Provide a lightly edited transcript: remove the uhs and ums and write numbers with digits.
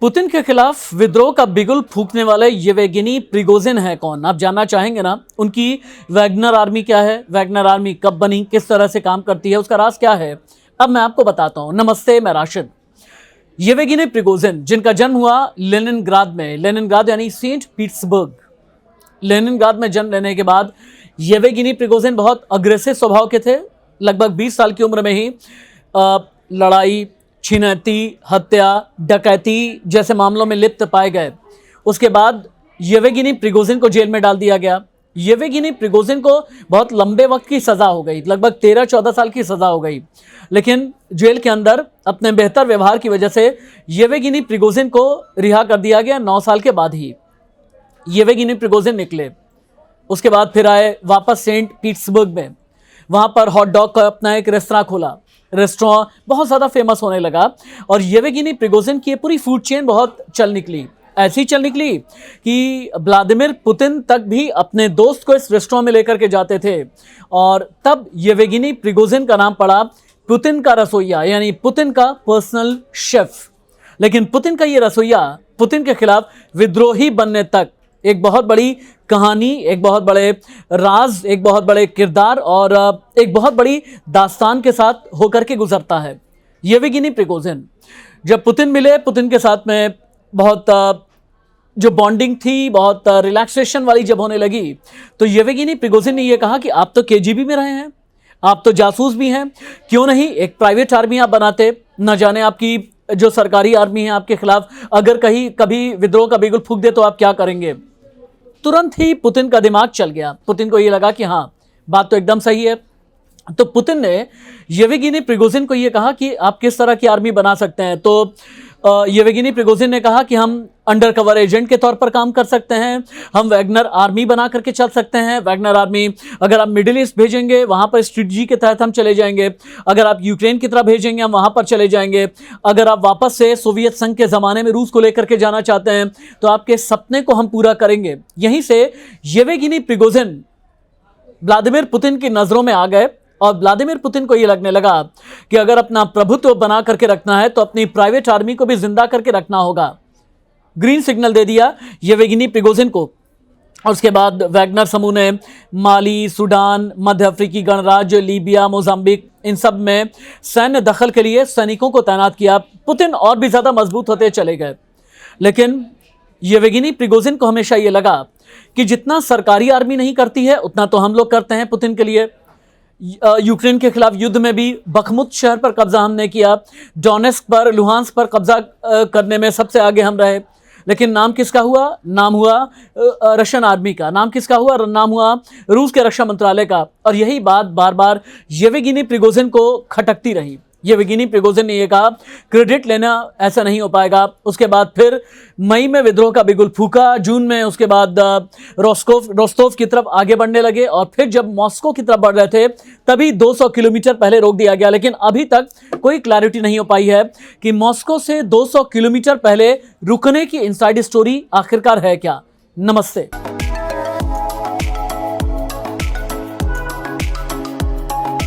Putin के खिलाफ विद्रोह का बिगुल फूंकने वाले येवगेनी प्रिगोजिन है कौन? आप जानना चाहेंगे ना। उनकी वैगनर आर्मी क्या है, वैगनर आर्मी कब बनी, किस तरह से काम करती है, उसका राज क्या है, अब मैं आपको बताता हूं। नमस्ते, मैं राशिद। येवगेनी प्रिगोजिन, जिनका जन्म हुआ लेनिनग्राद में, लेनिनग्राद यानी सेंट पीटर्सबर्ग, लेनिनग्राद में जन्म लेने के बाद येवगेनी प्रिगोजिन बहुत अग्रेसिव स्वभाव के थे। लगभग 20 साल की उम्र में ही लड़ाई, छिनैती, हत्या, डकैती जैसे मामलों में लिप्त पाए गए। उसके बाद येवगेनी प्रिगोजिन को जेल में डाल दिया गया। येवगेनी प्रिगोजिन को बहुत लंबे वक्त की सजा हो गई, लगभग 13-14 साल की सजा हो गई। लेकिन जेल के अंदर अपने बेहतर व्यवहार की वजह से येवगेनी प्रिगोजिन को रिहा कर दिया गया। 9 साल के बाद ही येवगेनी प्रिगोजिन निकले। उसके बाद फिर आए वापस सेंट पीटर्सबर्ग में, वहां पर हॉट डॉग का अपना एक रेस्तरां खोला। रेस्टोरेंट बहुत ज़्यादा फेमस होने लगा और येवगेनी प्रिगोजिन की पूरी फूड चेन बहुत चल निकली। ऐसी चल निकली कि व्लादिमीर पुतिन तक भी अपने दोस्त को इस रेस्टोरेंट में लेकर के जाते थे। और तब येवगेनी प्रिगोजिन का नाम पड़ा पुतिन का रसोइया, यानी पुतिन का पर्सनल शेफ। लेकिन पुतिन का ये रसोइया पुतिन के खिलाफ विद्रोही बनने तक एक बहुत बड़ी कहानी, एक बहुत बड़े राज, एक बहुत बड़े किरदार और एक बहुत बड़ी दास्तान के साथ होकर के गुजरता है। येवगेनी प्रिगोजिन जब पुतिन मिले, पुतिन के साथ में बहुत जो बॉन्डिंग थी, बहुत रिलैक्सेशन वाली जब होने लगी, तो येवगेनी प्रिगोजिन ने यह कहा कि आप तो केजीबी में रहे हैं, आप तो जासूस भी हैं, क्यों नहीं एक प्राइवेट आर्मी आप बनाते। न जाने आपकी जो सरकारी आर्मी है आपके खिलाफ अगर कहीं कभी विद्रोह का बिगुल फूंक दे तो आप क्या करेंगे। तुरंत ही पुतिन का दिमाग चल गया। पुतिन को यह लगा कि हाँ, बात तो एकदम सही है। तो पुतिन ने येवगेनी प्रिगोजिन को यह कहा कि आप किस तरह की आर्मी बना सकते हैं। तो येवगेनी प्रिगोजिन ने कहा कि हम अंडर कवर एजेंट के तौर पर काम कर सकते हैं, हम वैगनर आर्मी बना करके चल सकते हैं। वैगनर आर्मी अगर आप मिडिल ईस्ट भेजेंगे वहाँ पर स्ट्रेटजी के तहत हम चले जाएंगे, अगर आप यूक्रेन की तरफ भेजेंगे हम वहाँ पर चले जाएंगे, अगर आप वापस से सोवियत संघ के ज़माने में रूस को लेकर के जाना चाहते हैं तो आपके सपने को हम पूरा करेंगे। यहीं से येवगेनी प्रिगोजिन व्लादिमीर पुतिन की नज़रों में आ गए और व्लादिमीर पुतिन को यह लगने लगा कि अगर अपना प्रभुत्व बना करके रखना है तो अपनी प्राइवेट आर्मी को भी जिंदा करके रखना होगा। ग्रीन सिग्नल दे दिया येवगेनी प्रिगोजिन को। और उसके बाद वैगनर समूह ने माली, सूडान, मध्य अफ्रीकी गणराज्य, लीबिया, मोजाम्बिक, इन सब में सैन्य दखल के लिए सैनिकों को तैनात किया। पुतिन और भी ज़्यादा मजबूत होते चले गए। लेकिन येवगेनी प्रिगोजिन को हमेशा ये लगा कि जितना सरकारी आर्मी नहीं करती है उतना तो हम लोग करते हैं पुतिन के लिए। यूक्रेन के खिलाफ युद्ध में भी बखमुत शहर पर कब्जा हमने किया, डोनेस्क पर, लुहांस्क पर कब्जा करने में सबसे आगे हम रहे। लेकिन नाम किसका हुआ? नाम हुआ रशियन आर्मी का। नाम किसका हुआ? नाम हुआ रूस के रक्षा मंत्रालय का। और यही बात बार बार येवगेनी प्रिगोजिन को खटकती रही। येवगेनी प्रिगोजिन ने यह कहा क्रेडिट लेना ऐसा नहीं हो पाएगा। उसके बाद फिर मई में विद्रोह का बिगुल फूका, जून में उसके बाद रोस्टोव की तरफ आगे बढ़ने लगे और फिर जब मॉस्को की तरफ बढ़ रहे थे तभी 200 किलोमीटर पहले रोक दिया गया। लेकिन अभी तक कोई क्लैरिटी नहीं हो पाई है कि मॉस्को से 200 किलोमीटर पहले रुकने की इनसाइड स्टोरी आखिरकार है क्या। नमस्ते।